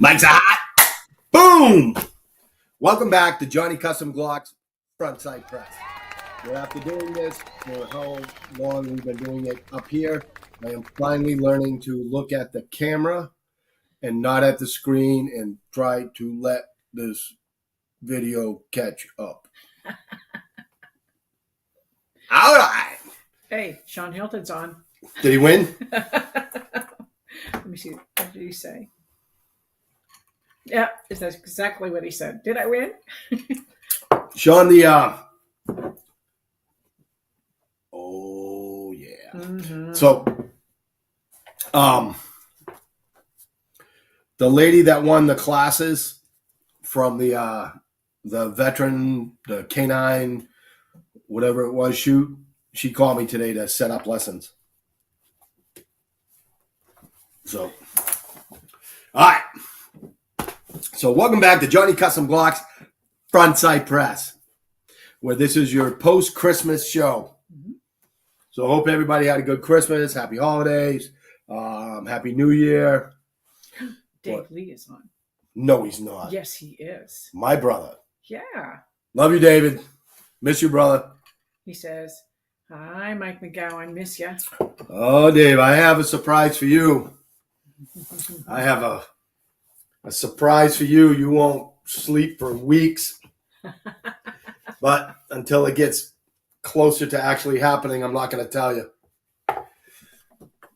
Mike's hot. Boom. Welcome back to Johnny Custom Glock's Frontside Press. We're after doing this for how long we've been doing it up here. I am finally learning to look at the camera and not at the screen and try to let this video catch up. All right. Hey, Sean Hilton's on. Did he win? Let me see. What did he say? Yeah, that's exactly what he said. Did I win? Sean, oh yeah. Mm-hmm. So, the lady that won the classes from the veteran, the canine, whatever it was, shoot, she called me today to set up lessons. So, all right. So welcome back to Johnny Custom Glock's Frontside Press, where this is your post-Christmas show. Mm-hmm. So I hope everybody had a good Christmas, happy holidays, happy New Year. Dave Lee is on. No, he's not. Yes, he is. My brother. Yeah. Love you, David. Miss you, brother. He says, hi, Mike McGowan. Miss ya. Oh, Dave, I have a surprise for you. I have a surprise for you. You won't sleep for weeks. But until it gets closer to actually happening, I'm not going to tell you.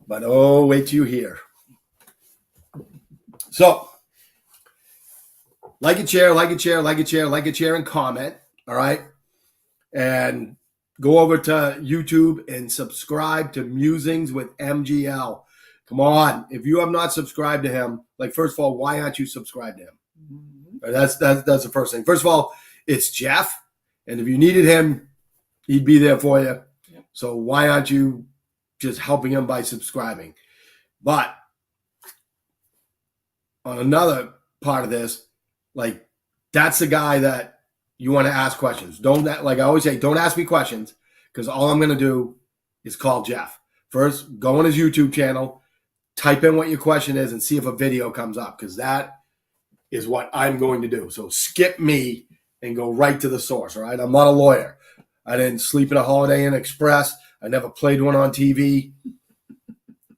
But oh, wait till you hear. So, like a chair, and comment, all right? And go over to YouTube and subscribe to Musings with MGL. Come on. If you have not subscribed to him, like, first of all, why aren't you subscribed to him? Mm-hmm. That's the first thing. First of all, it's Jeff. And if you needed him, he'd be there for you. Yep. So why aren't you just helping him by subscribing? But on another part of this, like, that's the guy that you want to ask questions. Don't, like I always say, don't ask me questions, because all I'm going to do is call Jeff. First, go on his YouTube channel, type in what your question is, and see if a video comes up, because that is what I'm going to do. So skip me and go right to the source, all right? I'm not a lawyer. I didn't sleep in a Holiday Inn Express. I never played one on TV.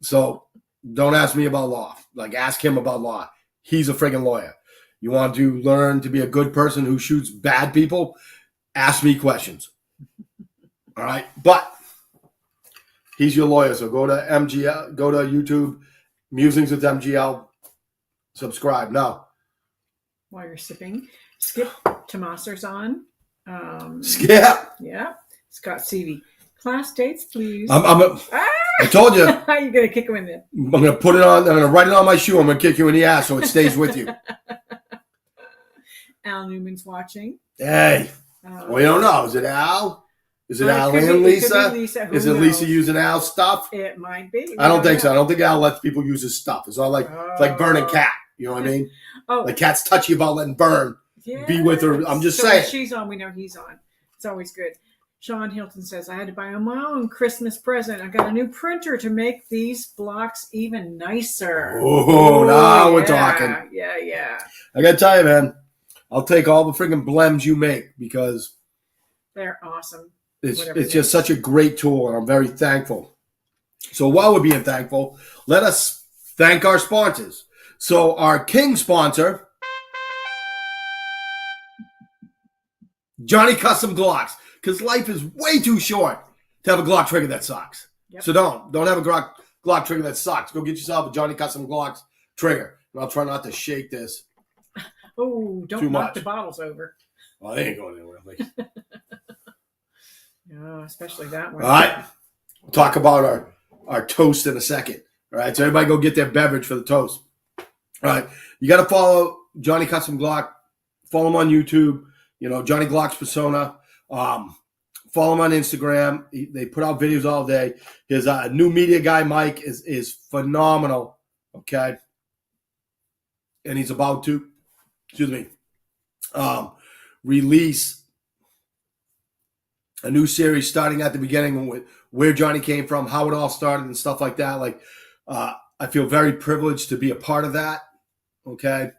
So don't ask me about law. Like, ask him about law. He's a friggin' lawyer. You want to learn to be a good person who shoots bad people? Ask me questions. All right? But he's your lawyer, so go to MGL, go to YouTube, Musings with MGL, subscribe. Now, while you're sipping, Skip Tomaser's on. Skip. Yeah. Scott Seavey. Class dates, please. I told you. You're going to kick him in there. I'm going to put it on. I'm going to write it on my shoe. I'm going to kick you in the ass so it stays with you. Al Newman's watching. Hey. We don't know. Is it Al? Is it Al and Lisa? Is it Lisa using Al's stuff? It might be. I don't think so. I don't think Al lets people use his stuff. It's all like it's like burning cat. You know what I mean? Oh, the cat's touchy about letting burn. Yes. Be with her. I'm just saying. When she's on, we know he's on. It's always good. Sean Hilton says, I had to buy my own Christmas present. I got a new printer to make these blocks even nicer. Oh, now we're talking. Yeah. I got to tell you, man, I'll take all the freaking blems you make, because they're awesome. It's just such a great tool, and I'm very thankful. So while we're being thankful, let us thank our sponsors. So our king sponsor, Johnny Custom Glocks, because life is way too short to have a Glock trigger that sucks. Yep. So don't have a Glock trigger that sucks. Go get yourself a Johnny Custom Glocks trigger. And I'll try not to shake this. Oh, don't knock the bottles over. Well, they ain't going anywhere. No, especially that one. All right. We'll talk about our toast in a second. All right. So everybody go get their beverage for the toast. All right. You got to follow Johnny Custom Glock. Follow him on YouTube. You know, Johnny Glock's persona. Follow him on Instagram. They put out videos all day. His new media guy, Mike, is phenomenal. Okay. And he's about to, release a new series starting at the beginning with where Johnny came from, how it all started, and stuff like that. Like, I feel very privileged to be a part of that. Okay.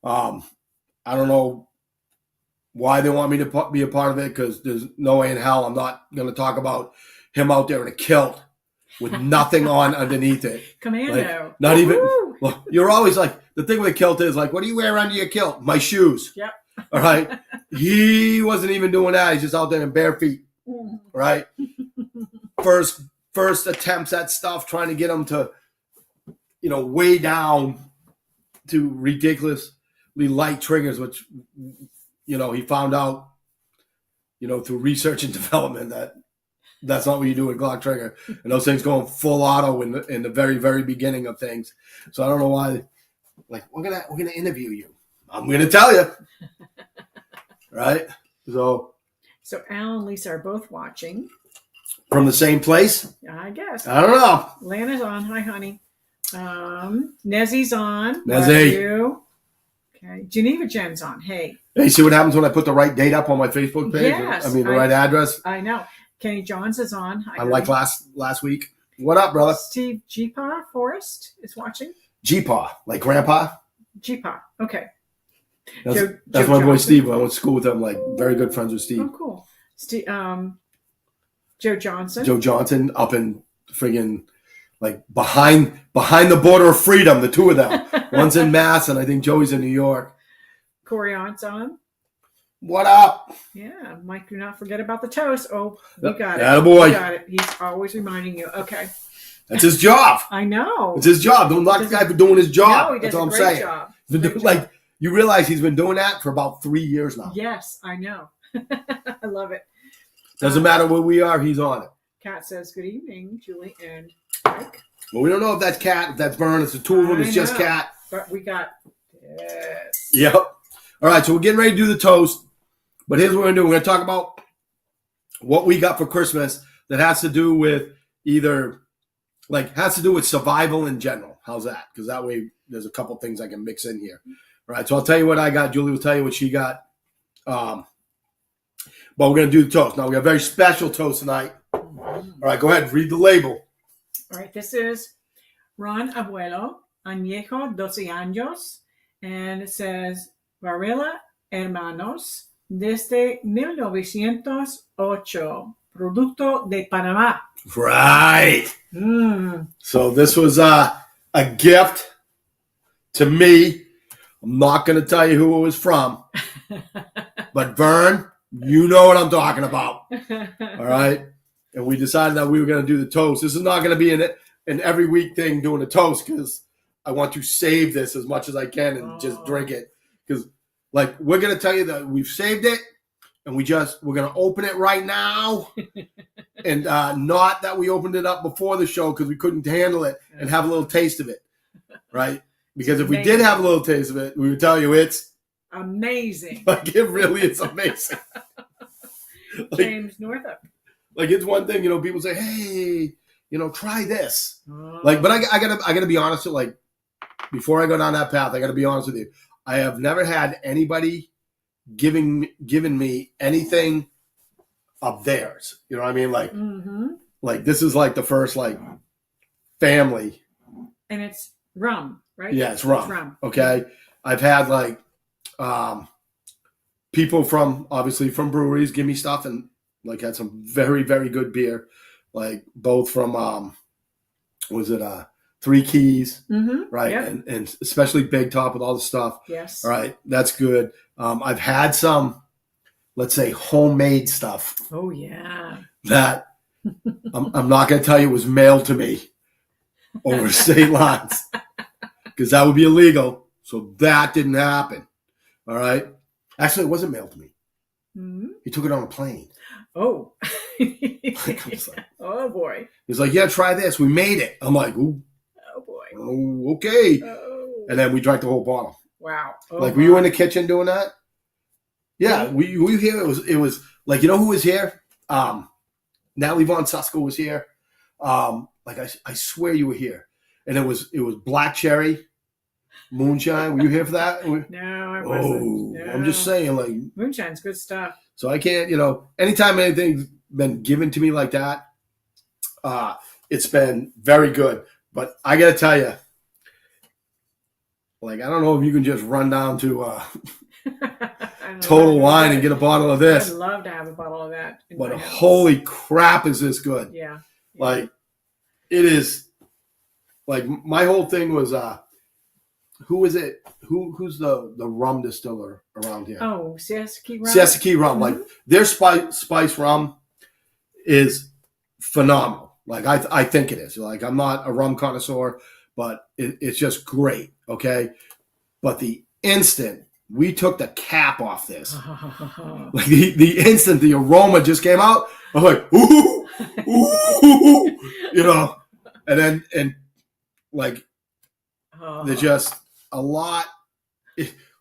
I don't know why they want me to be a part of it, because there's no way in hell I'm not going to talk about him out there in a kilt with nothing on underneath it. Commando. Like, not even. Woo-hoo! Well, you're always like, the thing with a kilt is like, what do you wear under your kilt? My shoes. Yep. All right. He wasn't even doing that. He's just out there in bare feet. Right. First attempts at stuff, trying to get him to, way down to ridiculously light triggers, which, he found out, through research and development that that's not what you do with a Glock trigger. And those things going full auto in the very, very beginning of things. So I don't know why. Like, we're gonna interview you. I'm gonna tell you, right? So Al and Lisa are both watching from the same place. I guess. I don't know. Lana's on. Hi, honey. Nezzy's on. Nezzy. Love you. Okay. Geneva Jen's on. Hey. Hey, see what happens when I put the right date up on my Facebook page? Yes, I mean, the right address. I know. Kenny Johns is on. Hi, Unlike last week. What up, brother? Steve Jeepaw Forrest is watching. Jeepaw, like grandpa? Jeepaw. Okay. That's Joe my boy Johnson. Steve. I went to school with him, like very good friends with Steve. Oh, cool. Joe Johnson. Joe Johnson up in friggin' like behind the border of freedom, the two of them. One's in Mass, and I think Joey's in New York. Corey Ont's on. What up? Yeah, Mike, do not forget about the toast. Oh, we got it. Attaboy. We got it. He's always reminding you. Okay. That's his job. I know. It's his job. Don't knock the guy for doing his job. No, he does That's all a I'm great saying. job. He's been doing, like, you realize he's been doing that for about 3 years now. Yes, I know. I love it. Doesn't matter where we are, he's on it. Kat says, good evening, Julie and Mike. Well, we don't know if that's Cat, if that's Vern. It's the two of them. It's just know. Cat. But we got this. Yep. All right, so we're getting ready to do the toast. But here's what we're going to do. We're going to talk about what we got for Christmas that has to do with has to do with survival in general. How's that? Because that way there's a couple things I can mix in here. All right, so I'll tell you what I got. Julie will tell you what she got. But we're going to do the toast. Now, we got a very special toast tonight. All right, go ahead. Read the label. All right, this is Ron Abuelo, Añejo 12 años. And it says, Varela Hermanos, desde 1908, producto de Panamá. Right. So this was a gift to me. I'm not going to tell you who it was from. But Vern, you know what I'm talking about. All right. And we decided that we were going to do the toast. This is not going to be an every week thing doing a toast, because I want to save this as much as I can and just drink it. Because, like, we're going to tell you that we've saved it, and we're going to open it right now. And not that we opened it up before the show because we couldn't handle it and have a little taste of it. Right? Because if we did have a little taste of it, we would tell you it's amazing. Like, it really is amazing. James Northup. Like, it's one thing, people say, hey, try this. Like, but I gotta be honest with, like, before I go down that path, I gotta be honest with you. I have never had anybody given me anything of theirs. You know what I mean? Like, like this is like the first, like, family. And it's rum, right? Yeah, it's rum. Okay. I've had, like, people obviously from breweries give me stuff, and, like, had some very, very good beer, like both from Three Keys, right? Yep. And especially Big Top with all the stuff. Yes. All right, that's good. I've had some, let's say, homemade stuff. Oh yeah. That I'm not going to tell you was mailed to me over state lines, because that would be illegal. So that didn't happen. All right. Actually, it wasn't mailed to me. He took it on a plane. Oh. Like, oh boy. He's like, yeah, try this. We made it. I'm like, ooh. Oh boy. Oh, okay. Oh. And then we drank the whole bottle. Wow. Oh, like, were you in the kitchen doing that? Yeah. Were you here? It was like, who was here? Natalie Von Susko was here. Like, I swear you were here. And it was black cherry moonshine. Were you here for that? No, I wasn't. No. I'm just saying, like, moonshine's good stuff. So I can't, anytime anything's been given to me like that, it's been very good. But I got to tell you, Like, I don't know if you can just run down to I'd Total love Wine that. and get a bottle of I'd this. love to have a bottle of that. In But my house. holy crap, is this good? Yeah. Like, it is. Like, my whole thing was, who is it? Who's the rum distiller around here? Oh, Siesta Key rum. Siesta Key rum. Like, their spice rum is phenomenal. Like, I think it is. Like, I'm not a rum connoisseur, but it's just great. Okay, but the instant we took the cap off this, like the instant the aroma just came out, I'm like, ooh, ooh, you know, and like there's just a lot,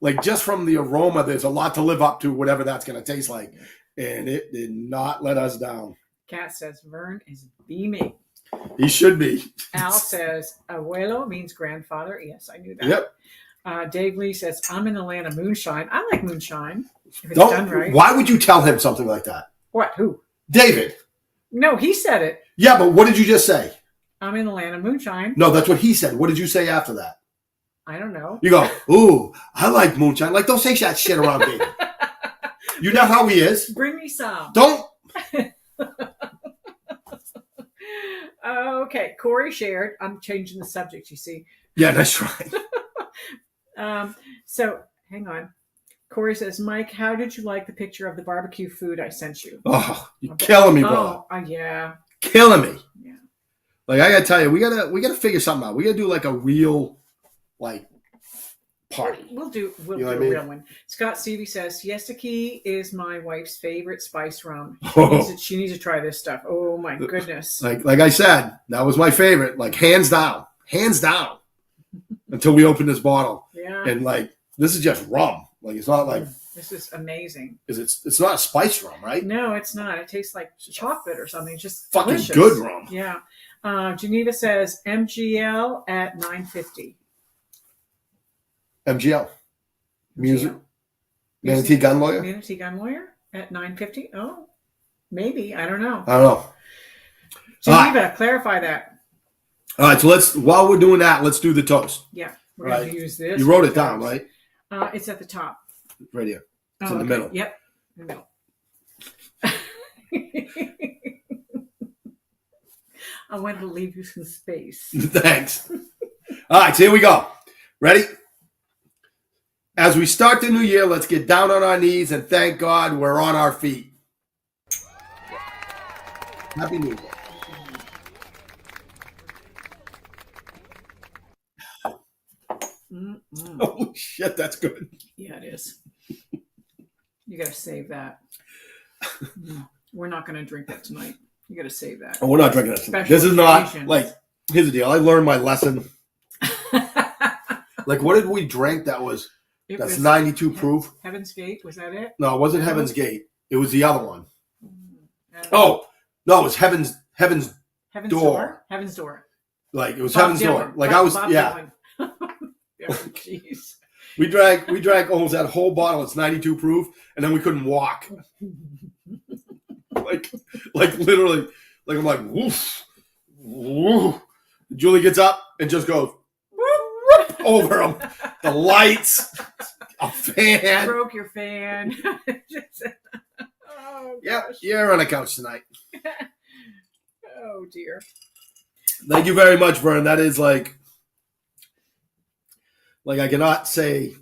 like just from the aroma, there's a lot to live up to, whatever that's going to taste like, and it did not let us down. Kat says Vern is beaming. He should be. Al says abuelo means grandfather. Yes, I knew that. Yep. Dave Lee says, I'm in the land of moonshine. I like moonshine. If it's done right. Why would you tell him something like that? What? Who? David. No, he said it. Yeah, but what did you just say? I'm in the land of moonshine. No, that's what he said. What did you say after that? I don't know. You go, ooh, I like moonshine. Like, don't say that shit around David. You know how he is. Bring me some. Don't. Okay, Corey shared. I'm changing the subject, you see. Yeah, that's right. So hang on. Corey says, Mike, how did you like the picture of the barbecue food I sent you? Oh, you're killing me, bro. Oh, yeah. Killing me. Yeah. Like, I gotta tell you, we gotta figure something out. We gotta do like a real, like, party. We'll do You know a what I mean? real one. Scott Stevie says, Siesta Key is my wife's favorite spice rum. Oh. She needs to try this stuff. Oh my goodness. Like I said, that was my favorite. Like, hands down, until we opened this bottle. Yeah. And like, this is just rum. Like, it's not like. This is amazing. It's not a spice rum, right? No, it's not. It tastes like chocolate or something. It's just Fucking delicious. good rum. Yeah. Geneva says MGL at $9.50. MGL. Music. Manatee Gun Lawyer? Manatee Gun Lawyer at $9.50. Oh, maybe. I don't know. I don't know. Geneva, clarify that. All right, so while we're doing that, let's do the toast. Yeah. We're going Right. to use this. You wrote it down, right? It's at the top. Right here. It's Oh, in the okay. middle. Yep. In the middle. I wanted to leave you some space. Thanks. All right, so here we go. Ready? As we start the new year, let's get down on our knees and thank God we're on our feet. Happy New Year. Mm-mm. Oh, shit, that's good. Yeah, it is. You got to save that. We're not going to drink that tonight. You got to save that. Oh, we're not drinking this. Special This is not, occasions. like, here's the deal. I learned my lesson. Like, what did we drink that was, It that's was 92 proof? Heaven's Gate. Was that it? No, it wasn't Heaven's Gate. It was the other one. Uh, Oh, no, it was Heaven's Heaven's Door. Door. Heaven's Door. Like, it was Bob Heaven's Door. Dylan. Like, Bob- I was, Bob yeah. Dylan. Oh, jeez. We drank almost that whole bottle. It's 92 proof, and then we couldn't walk. like literally, like I'm like, woof, woof. Julie gets up and just goes whoop, over them. The lights, a fan. Broke your fan. Oh, Yep, gosh. you're on a couch tonight. Oh, dear. Thank you very much, Vern. That is like I cannot say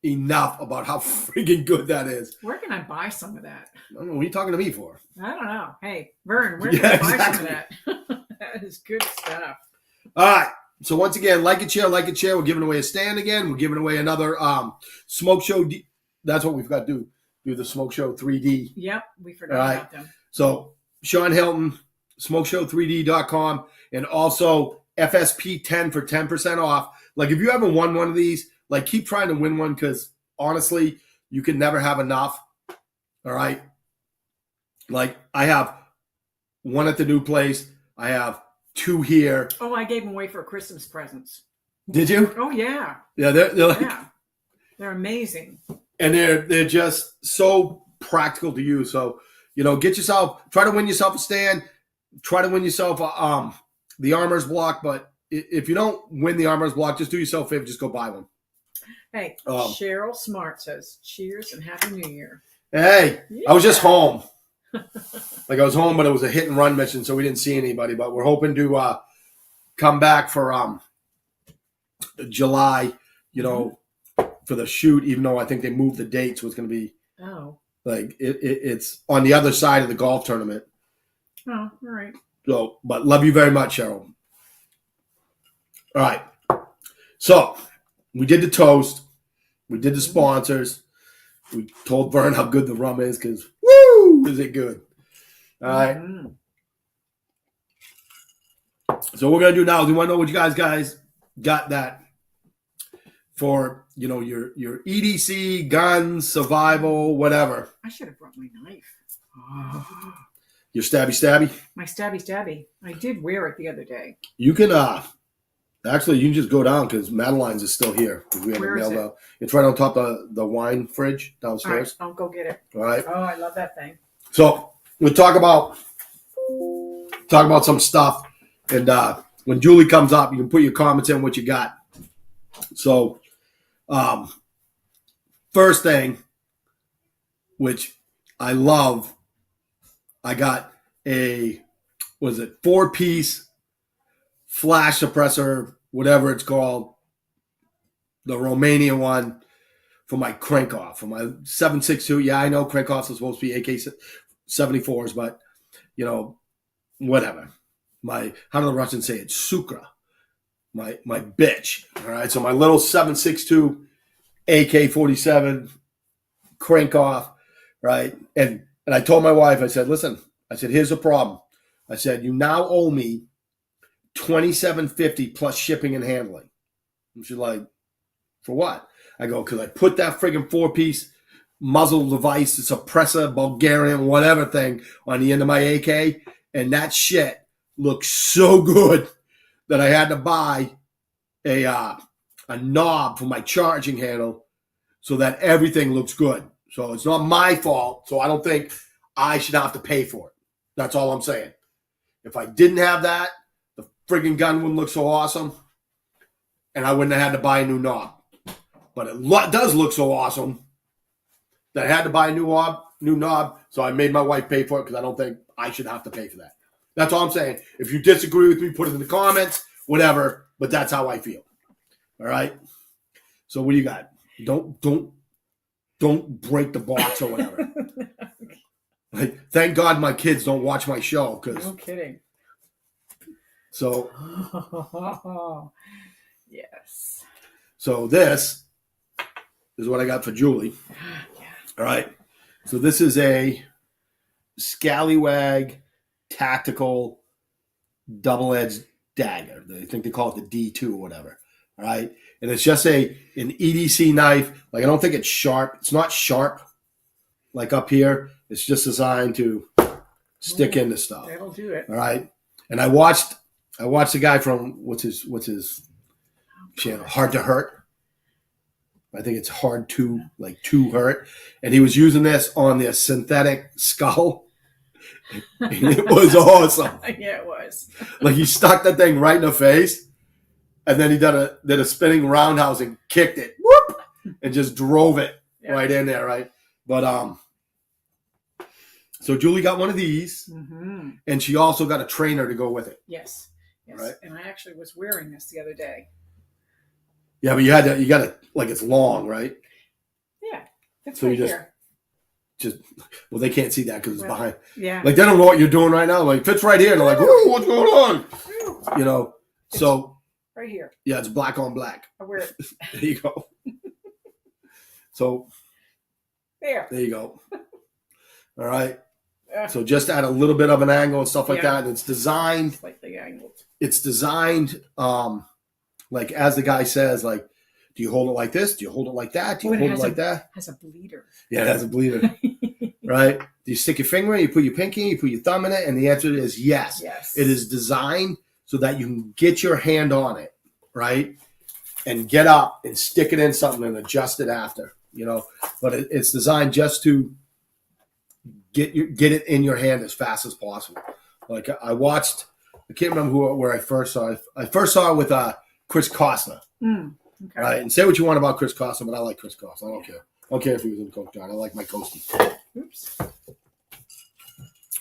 enough about how freaking good that is. Where can I buy some of that? I don't know, what are you talking to me for? I don't know. Hey, Vern, where can Yeah, I buy exactly. some of that? That is good stuff. All right. So once again, like and share. We're giving away a stand again. We're giving away another smoke show. That's what we've got to do. Do the smoke show 3D. Yep, we forgot All right. about them. So Sean Hilton, smokeshow3d.com, and also FSP10 for 10% off. Like, if you haven't won one of these, like, keep trying to win one, because honestly, you can never have enough. All right. Like, I have one at the new place. I have two here. Oh, I gave them away for Christmas presents. Did you? Oh, yeah. Yeah, they're like, Yeah. They're amazing. and they're just so practical to use. So, try to win yourself a stand, try to win yourself the armor's block, but if you don't win the armorer's block, just do yourself a favor, just go buy one. Hey, Cheryl Smart says, cheers and Happy New Year. Hey, Yeah. I was just home. Like I was home, but it was a hit and run mission, so we didn't see anybody. But we're hoping to come back for July, for the shoot, even though I think they moved the date, so it's going to be like it's on the other side of the golf tournament. Oh, all right. So, but love you very much, Cheryl. All right. So we did the toast. We did the sponsors. We told Vern how good the rum is because, woo, is it good. All right. Mm-hmm. So what we're going to do now is we want to know what you guys got that for, your EDC, guns, survival, whatever. I should have brought my knife. Your stabby? My stabby. I did wear it the other day. You can, actually, you can just go down because Madeline's is still here. We haven't mailed out. It's right on top of the wine fridge downstairs. All right, I'll go get it. All right. Oh, I love that thing. So we'll talk about some stuff. And when Julie comes up, you can put your comments in what you got. So first thing, which I love, I got a 4-piece flash suppressor, whatever it's called, the Romanian one for my crank off, for my 7.62. Yeah, I know crank offs are supposed to be AK-74s, but whatever. How do the Russians say it? Sukra, my bitch. All right, so my little 7.62 AK-47 crank off, right? And I told my wife, I said, listen, here's the problem. I said, you now owe me $27.50 plus shipping and handling. And she's like, for what? I go, because I put that friggin' 4-piece muzzle device, the suppressor, Bulgarian, whatever thing on the end of my AK, and that shit looks so good that I had to buy a knob for my charging handle so that everything looks good. So it's not my fault, so I don't think I should have to pay for it. That's all I'm saying. If I didn't have that, the friggin' gun wouldn't look so awesome, and I wouldn't have had to buy a new knob. But it does look so awesome that I had to buy a new knob, so I made my wife pay for it because I don't think I should have to pay for that. That's all I'm saying. If you disagree with me, put it in the comments, whatever, but that's how I feel. All right? So what do you got? Don't break the box or whatever. Like, thank God my kids don't watch my show. No kidding. So, yes. So this is what I got for Julie. Yeah. All right. So this is a Scallywag tactical double-edged dagger. I think they call it the D2 or whatever. All right. And it's just an EDC knife. Like, I don't think it's sharp. It's not sharp like up here. It's just designed to stick into stuff. That'll do it. All right. And I watched the guy from what's his channel? Hard to Hurt. I think it's hard to hurt. And he was using this on the synthetic skull. And it was awesome. Yeah, it was. Like, he stuck that thing right in the face, and then he did a spinning roundhouse and kicked it, whoop, and just drove it right in there, right? But so Julie got one of these, and she also got a trainer to go with it. Yes. Right? And I actually was wearing this the other day. Yeah, but you got to, like, it's long, right? Yeah, it's so right you here. Well, they can't see that because it's behind. Yeah. Like, they don't know what you're doing right now. Like, it fits right here. And they're like, whoa, what's going on? So. Right here. Yeah, it's black on black. I wear it. There you go. So. There you go. All right. So just add a little bit of an angle and stuff like that. And it's designed. Slightly angled. It's designed, like, as the guy says, like, do you hold it like this? Do you hold it like that? Do you hold it like that? It has a bleeder. Yeah, it has a bleeder. Right? Do you stick your finger in, you put your pinky, you put your thumb in it? And the answer is yes. Yes. It is designed so that you can get your hand on it, right? And get up and stick it in something and adjust it after, But it's designed just to get it in your hand as fast as possible. Like, I watched I can't remember where I first saw it. I first saw it with Chris Costner. Okay. Right, and say what you want about Chris Costner, but I like Chris Costner. I don't care. I don't care if he was in Coke John. I like my Coastie. Oops.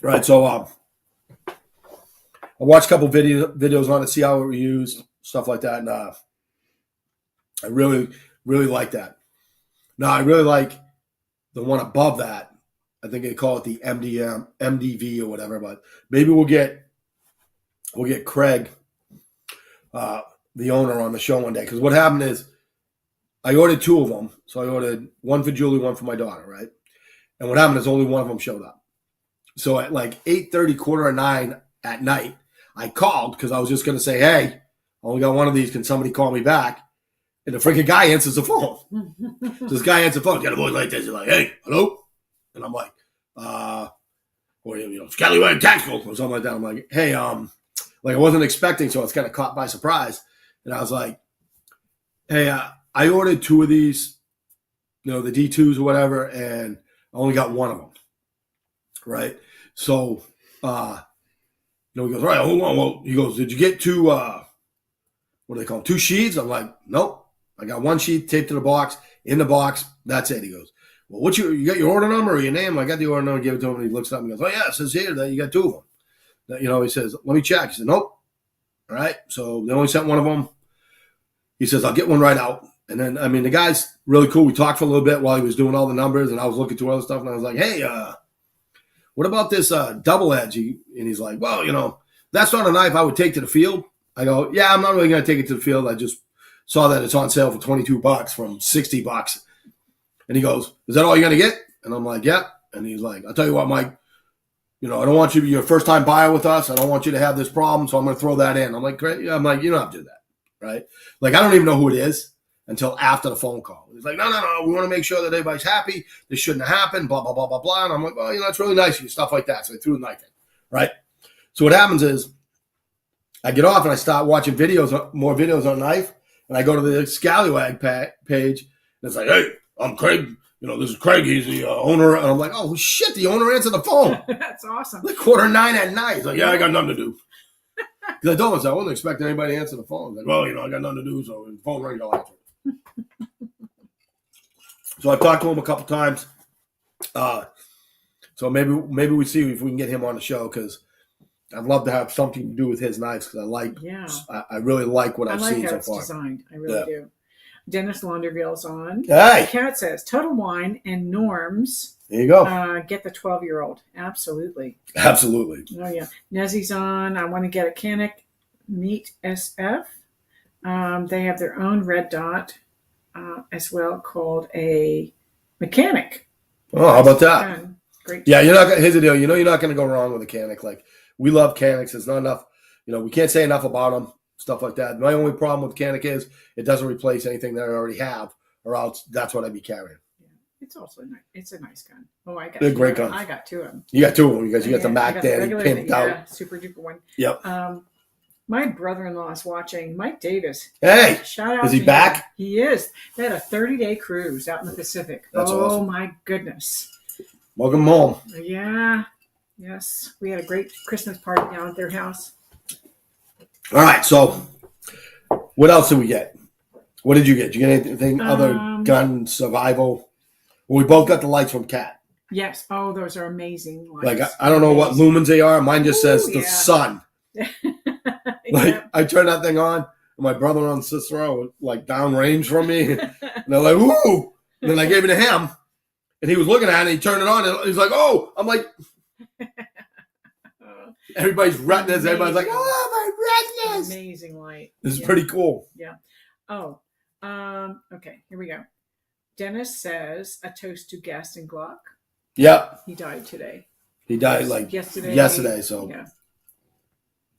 Right, so I watched a couple videos on it, see how it was used, stuff like that, and I really, really like that. Now, I really like the one above that. I think they call it the MDV or whatever, but maybe we'll get Craig, the owner, on the show one day. Because what happened is I ordered 2 of them. So I ordered one for Julie, one for my daughter, right? And what happened is only one of them showed up. So at like 8:30, 8:45 at night, I called because I was just going to say, hey, I only got one of these. Can somebody call me back? And the freaking guy answers the phone. So this guy answers the phone. He's got a voice like this. He's like, hey, hello? And I'm like, or, Scallywag Tactical or something like that. I'm like, hey, like I wasn't expecting, so it's kind of caught by surprise. And I was like, hey, I ordered 2 of these, the D2s or whatever, and I only got one of them. Right? So, he goes, all right, hold on. Well, he goes, did you get 2, what do they call them, 2 sheets? I'm like, nope. I got 1 sheet taped to the box, in the box. That's it. He goes, well, you got your order number or your name? I got the order number, give it to him, and he looks up and goes, oh, yeah, it says here that you got 2 of them. He says, let me check. He said, nope. All right. So they only sent one of them. He says, I'll get one right out. And then, the guy's really cool. We talked for a little bit while he was doing all the numbers, and I was looking through other stuff, and I was like, hey, what about this double edge? And he's like, well, that's not a knife I would take to the field. I go, yeah, I'm not really going to take it to the field. I just saw that it's on sale for $22 from $60. And he goes, is that all you're going to get? And I'm like, yeah. And he's like, I'll tell you what, Mike, I don't want you to be your first time buyer with us. I don't want you to have this problem, so I'm going to throw that in. I'm like, great. I'm like, you don't have to do that, right? Like, I don't even know who it is until after the phone call. He's like, no, we want to make sure that everybody's happy. This shouldn't have happened, blah, blah, blah, blah, blah. And I'm like, well, that's really nice of you, stuff like that. So I threw the knife in, right? So what happens is I get off and I start watching more videos on knife, and I go to the Scallywag page, and it's like, hey, I'm Craig. This is Craig. He's the owner. And I'm like, oh, shit, the owner answered the phone. That's awesome. Like 8:45 at night. He's like, yeah, I got nothing to do. Because I told him, I wasn't expecting anybody to answer the phone. He's like, well, I got nothing to do, so when the phone rings, I'll answer it. So I've talked to him a couple times. So maybe we see if we can get him on the show, because I'd love to have something to do with his knives, because I really like what I've seen so far. I like how it's designed. I really do. Dennis Launderville's on. Hey. Kat says, Total Wine and Norms. There you go. Get the 12-year-old. Absolutely. Absolutely. Oh, yeah. Nezzy's on. I want to get a Canic Meat SF. They have their own red dot as well, called a Mechanic. Oh, how about that? Great. Yeah, here's the deal. You're not going to go wrong with a Canic. Like, we love Canics. There's not enough, we can't say enough about them, stuff like that. My only problem with Canic is it doesn't replace anything that I already have, or else that's what I'd be carrying. Yeah. It's also it's a nice gun. Oh, I got They're great guns. I got 2 of them. You got 2 of them because you got the Mac Daddy pimped out. Yeah, super duper one. Yep. My brother-in-law is watching. Mike Davis. Hey, shout out! Is he back? Him. He is. They had a 30-day cruise out in the Pacific. That's awesome. My goodness! Welcome home. Yeah. Yes, we had a great Christmas party down at their house. All right. So, what else did we get? What did you get? Did you get anything other gun survival? Well, we both got the lights from Cat. Yes. Oh, those are amazing lights. Like, I don't know what lumens they are. Mine just says the sun. Like, I turn that thing on, and my brother and sister are like downrange from me, and they're like, "Ooh!" And then I gave it to him, and he was looking at it, and he turned it on, and he's like, "Oh!" I'm like, everybody's retinas. Everybody's like, "Oh, my retinas!" Amazing light. This is pretty cool. Yeah. Oh. Okay. Here we go. Dennis says a toast to Gaston Glock. Yep. He died today. He died like yesterday. So. Yeah.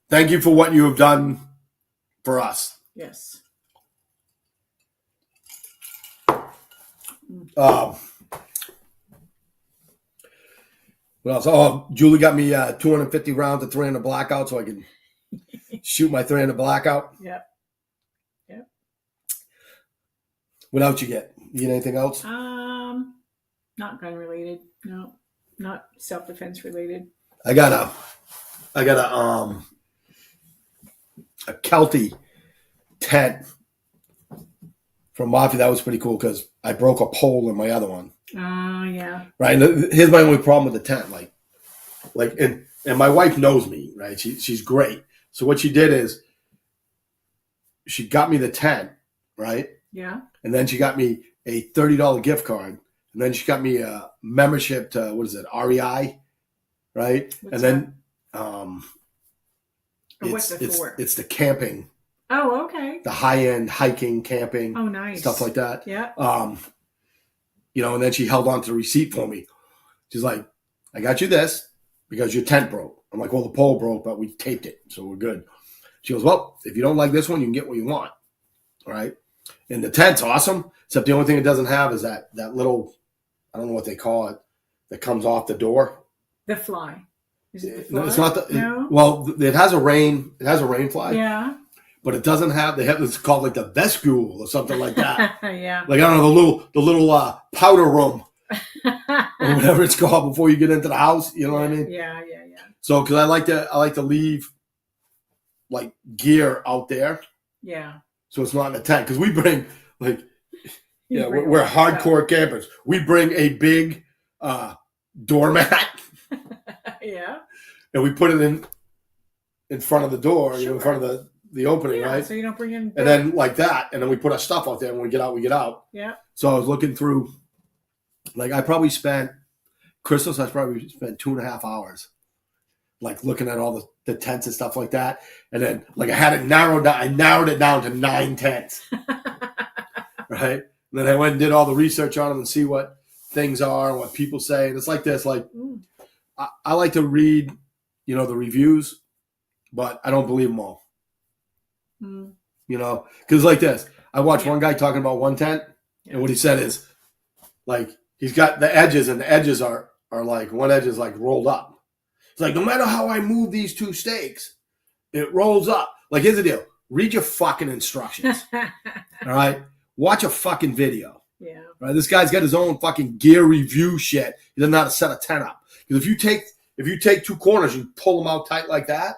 Thank you for what you have done for us. Yes. What else? Oh, Julie got me 250 rounds of 300 blackout, so I can shoot my 300 blackout. Yep. Yep. What else you get? You get anything else? Not gun related. No, not self-defense related. I got a a Kelty tent from Mafia. That was pretty cool because I broke a pole in my other one. Oh, yeah. Right. And here's my only problem with the tent. And my wife knows me, right? She's great. So what she did is she got me the tent, right? Yeah. And then she got me a $30 gift card. And then she got me a membership to, what is it, REI, right? What's and then what's it for? It's the camping. Oh, okay. The high-end hiking, camping. Oh, nice. Stuff like that. Yeah. And then she held on to the receipt for me. She's like, I got you this because your tent broke. I'm like, well, the pole broke, but we taped it, so we're good. She goes, well, if you don't like this one, you can get what you want. All right. And the tent's awesome, except the only thing it doesn't have is that little, I don't know what they call it, that comes off the door. The fly. Is it the fly? No, it's not the. No? Well, it has a rain fly. Yeah. But it doesn't have. They have. It's called like the vestibule or something like that. Yeah. Like I don't know the little powder room or whatever it's called before you get into the house. You know what I mean? Yeah. So because I like to leave like gear out there. Yeah. So it's not in the tent because we bring like. Yeah, bring we're hardcore campers. We bring a big doormat. Yeah. And we put it in front of the door, Sure. in front of the opening, right? So you don't bring in. And then like that, and then we put our stuff out there. And when we get out, we get out. Yeah. So I was looking through, like I probably spent 2.5 hours, like looking at all the tents and stuff like that. And then like I had it narrowed down. I narrowed it down to 9 tents, right? And then I went and did all the research on them and see what things are and what people say. And it's like this, like I like to read, the reviews, but I don't believe them all. Because like this, I watched one guy talking about one tent, and what he said is, like, he's got the edges, and the edges are like, one edge is like rolled up. It's like, no matter how I move these 2 stakes, it rolls up. Like, here's the deal. Read your fucking instructions. All right? Watch a fucking video. Yeah. Right? This guy's got his own fucking gear review shit. He doesn't know how to set a tent up. Because if you take 2 corners, you pull them out tight like that,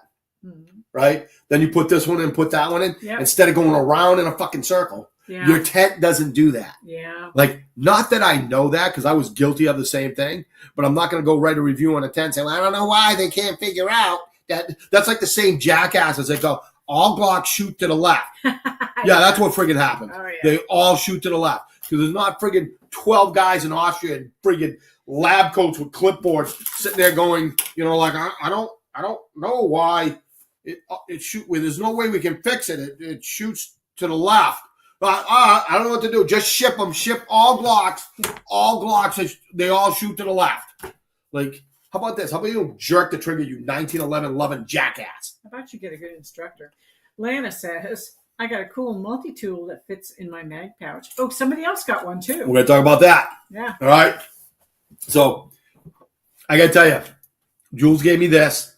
right? Then you put this one in, put that one in. Yep. Instead of going around in a fucking circle, your tent doesn't do that. Yeah. Like, not that I know that because I was guilty of the same thing, but I'm not going to go write a review on a tent saying, well, I don't know why they can't figure out that. That's like the same jackasses that go, all blocks shoot to the left. Yeah, that's what friggin' happened. Oh, yeah. They all shoot to the left. Because there's not friggin' 12 guys in Austria in friggin' lab coats with clipboards sitting there going, like, I don't know why it shoot. There's no way we can fix it. It shoots to the left. I don't know what to do. Just ship them. Ship all blocks. All blocks. They all shoot to the left. Like, how about this? How about you jerk the trigger, you 1911 loving jackass? How about you get a good instructor? Lana says, I got a cool multi-tool that fits in my mag pouch. Oh, somebody else got one too. We're going to talk about that. Yeah. All right. So, I got to tell you, Jules gave me this.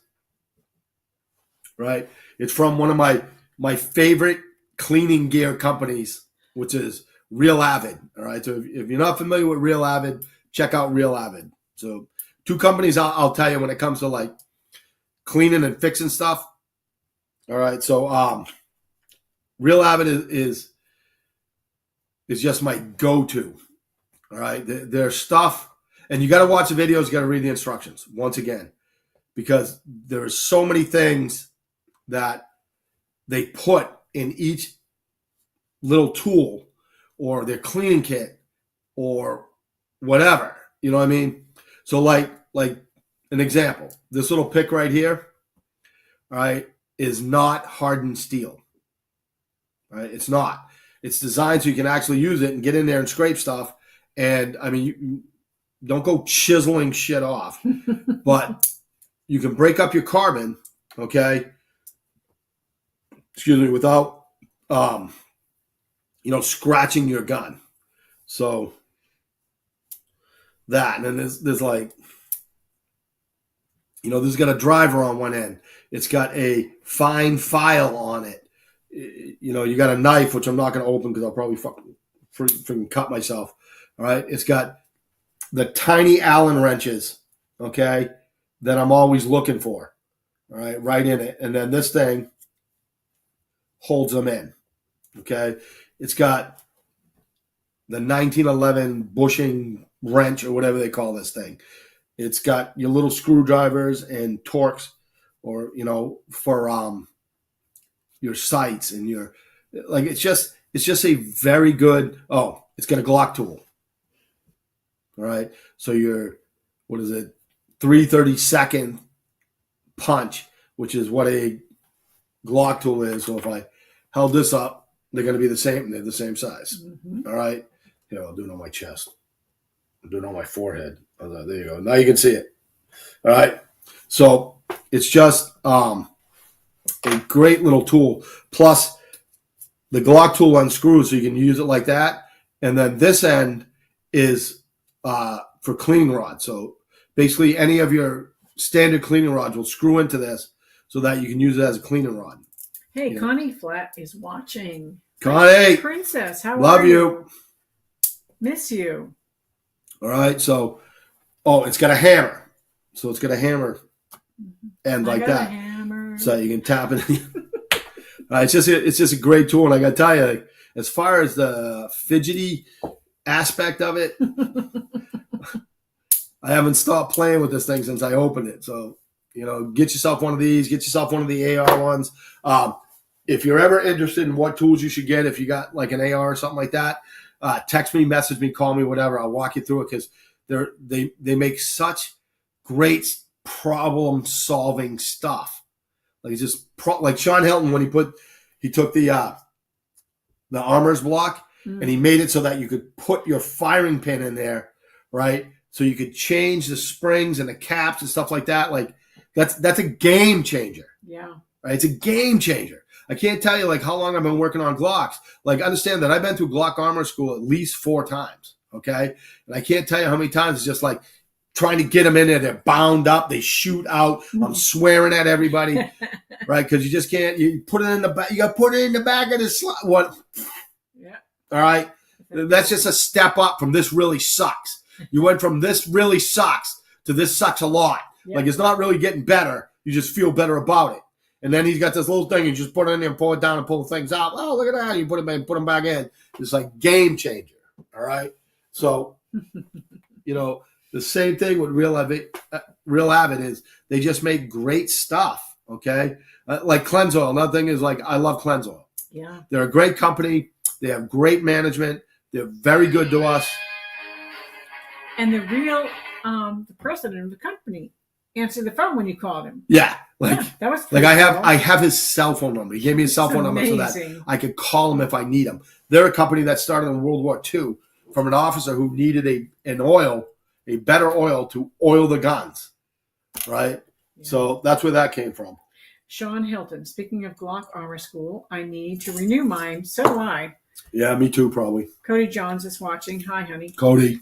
Right? It's from one of my favorite cleaning gear companies, which is Real Avid. All right. So if you're not familiar with Real Avid, check out Real Avid. So 2 companies I'll tell you when it comes to like cleaning and fixing stuff. All right. So Real Avid is just my go-to. All right. Their stuff, and you got to watch the videos. You got to read the instructions once again, because there's so many things that they put in each little tool or their cleaning kit or whatever. You know what I mean? So like an example, this little pick right here, all right, is not hardened steel. All right? It's not. It's designed so you can actually use it and get in there and scrape stuff. And I mean, you don't go chiseling shit off, but you can break up your carbon, okay? Excuse me, without, scratching your gun. So that, and then there's like, this has got a driver on one end. It's got a fine file on it. You got a knife, which I'm not going to open because I'll probably freaking cut myself. All right. It's got the tiny Allen wrenches, okay, that I'm always looking for. All right. Right in it. And then this thing holds them in. Okay, it's got the 1911 bushing wrench or whatever they call this thing. It's got your little screwdrivers and torques, or for your sights and your it's just a very good. Oh, it's got a Glock tool. All right, so your 3/32 punch, which is what a Glock tool is. So if I held this up, they're going to be the same. They're the same size. Mm-hmm. All right. Here, I'll do it on my chest. I'll do it on my forehead. There you go. Now you can see it. All right. So it's just a great little tool. Plus, the Glock tool unscrews, so you can use it like that. And then this end is for cleaning rods. So basically, any of your standard cleaning rods will screw into this, so that you can use it as a cleaning rod. Hey, Connie Flat is watching. Connie, Princess, how love are you? Miss you. All right, so it's got a hammer, so it's got a hammer end like that, hammer. So you can tap it. It's just a great tool, and I got to tell you, as far as the fidgety aspect of it, I haven't stopped playing with this thing since I opened it. So get yourself one of these. Get yourself one of the AR ones. If you're ever interested in what tools you should get, if you got like an AR or something like that, text me, message me, call me, whatever. I'll walk you through it, because they make such great problem-solving stuff. Like it's just like Sean Hilton, when he took the armor's block, and he made it so that you could put your firing pin in there, right? So you could change the springs and the caps and stuff like that. Like that's a game changer. Yeah. Right? It's a game changer. I can't tell you like how long I've been working on Glocks. Like, understand that I've been through Glock armor school at least 4 times. Okay. And I can't tell you how many times it's just like trying to get them in there. They're bound up. They shoot out. I'm swearing at everybody. Right. Because you just can't, you put it in the back. You got to put it in the back of the slot. What? Yeah. All right. That's just a step up from this really sucks. You went from this really sucks to this sucks a lot. Yeah. Like, it's not really getting better. You just feel better about it. And then he's got this little thing. You just put it in there and pull it down and pull things out. Oh, look at that. You put them in, put them back in. It's like game changer. All right. So, the same thing with Real Avid is they just make great stuff. Okay. Like Cleanse Oil. Another thing is, like, I love Cleanse Oil. Yeah. They're a great company. They have great management. They're very good to us. And the president of the company answered the phone when you called him. Yeah. That was like I have his cell phone number. He gave me his cell phone number so that I could call him if I need him. They're a company that started in World War II from an officer who needed a better oil to oil the guns. Right? Yeah. So that's where that came from. Sean Hilton, speaking of Glock Armor School, I need to renew mine. So do I. Yeah, me too, probably. Cody Johns is watching. Hi, honey. Cody.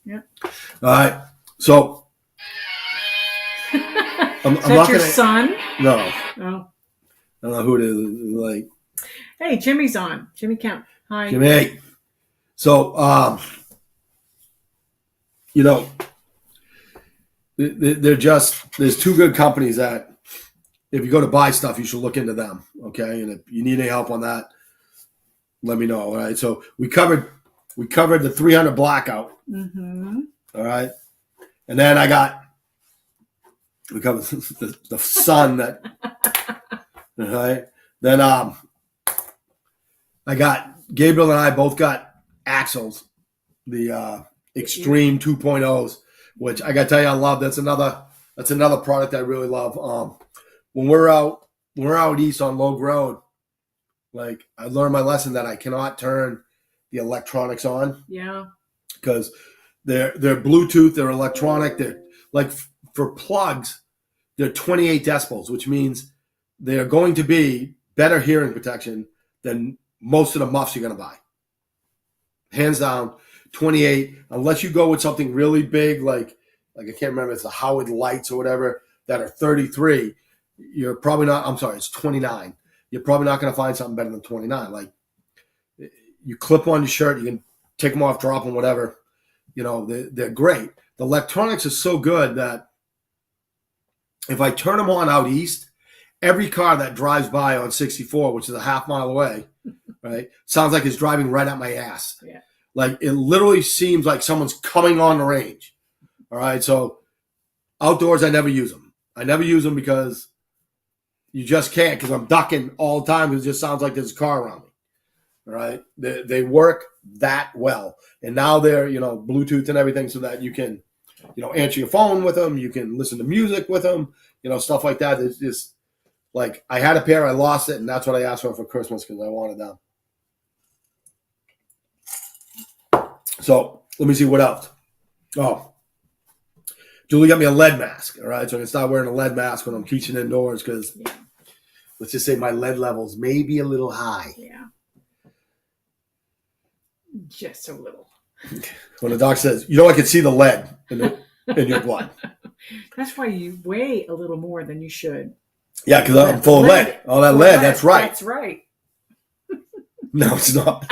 Yeah. All right. So I'm is that your son? No. Oh. I don't know who it is. Like, hey, Jimmy's on. Jimmy Kemp. Hi. Jimmy. So, there's 2 good companies that if you go to buy stuff, you should look into them. Okay. And if you need any help on that, let me know. All right. So we covered the 300 blackout. Mm-hmm. All right. And then we covered the sun that, all right. Then, I got, Gabriel and I both got Axles, the Extreme 2.0s, which I got to tell you, I love. That's another product I really love. When we're out east on Logue Road, like, I learned my lesson that I cannot turn the electronics on. Yeah. Because they're Bluetooth, they're electronic, they're like for plugs, they're 28 decibels, which means they're going to be better hearing protection than most of the muffs you're going to buy. Hands down, 28, unless you go with something really big, like I can't remember, it's the Howard Lights or whatever, that are 33, you're probably not, I'm sorry, it's 29. You're probably not going to find something better than 29. Like, you clip on your shirt, you can take them off, drop them, whatever. They're great. The electronics is so good that if I turn them on out east every car that drives by on 64, which is a half mile away, right, sounds like it's driving right at my ass. Yeah. Like it literally seems like someone's coming on the range. All right. So outdoors, I never use them. I never use them because you just can't, because I'm ducking all the time because it just sounds like there's a car around me. All right. They work that well. And now they're, Bluetooth and everything so that you can, answer your phone with them. You can listen to music with them, stuff like that. It's just like I had a pair, I lost it, and that's what I asked for Christmas because I wanted them. So let me see what else. Oh, Julie got me a lead mask. All right. So I can start wearing a lead mask when I'm teaching indoors because let's just say my lead levels may be a little high. Yeah. Just a little. When the doc says, I can see the lead in your blood. That's why you weigh a little more than you should. Yeah, because I'm full of lead. All that lead, that's right. That's right. No, it's not.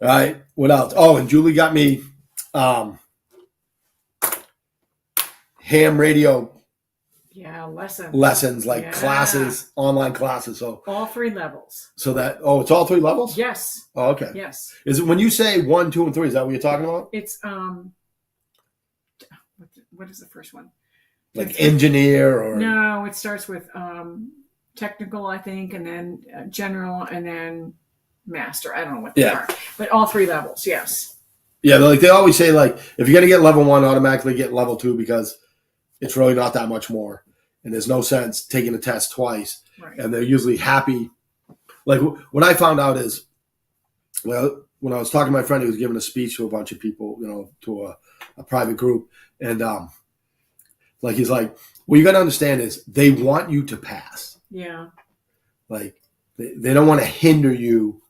All right. What else? Oh, and Julie got me ham radio lessons, like classes, online classes. So all 3 levels. So that it's all 3 levels? Yes. Oh, okay. Yes. Is it when you say 1, 2, and 3? Is that what you're talking about? It's what is the first one? Like engineer or no? It starts with technical, I think, and then general, and then master. I don't know what they are, but all 3 levels. Yes. Yeah, they always say like if you're gonna get level 1, automatically get level 2 because it's really not that much more, and there's no sense taking a test twice. Right. And they're usually happy. Like what I found out is, well, when I was talking to my friend, he was giving a speech to a bunch of people, to a private group, and like he's like, what you got to understand is they want you to pass. Yeah. Like they don't want to hinder you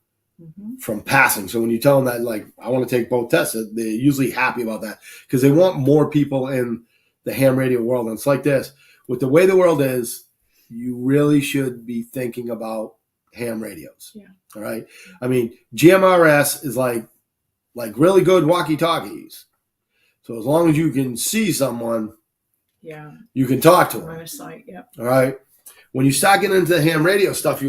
from passing. So when you tell them that, like, I want to take both tests, they're usually happy about that because they want more people in the ham radio world. And it's like this, with the way the world is, you really should be thinking about ham radios. Yeah. All right. I mean, GMRS is like really good walkie-talkies. So as long as you can see someone, you can talk to them. Run a site, yep. All right. When you start getting into the ham radio stuff,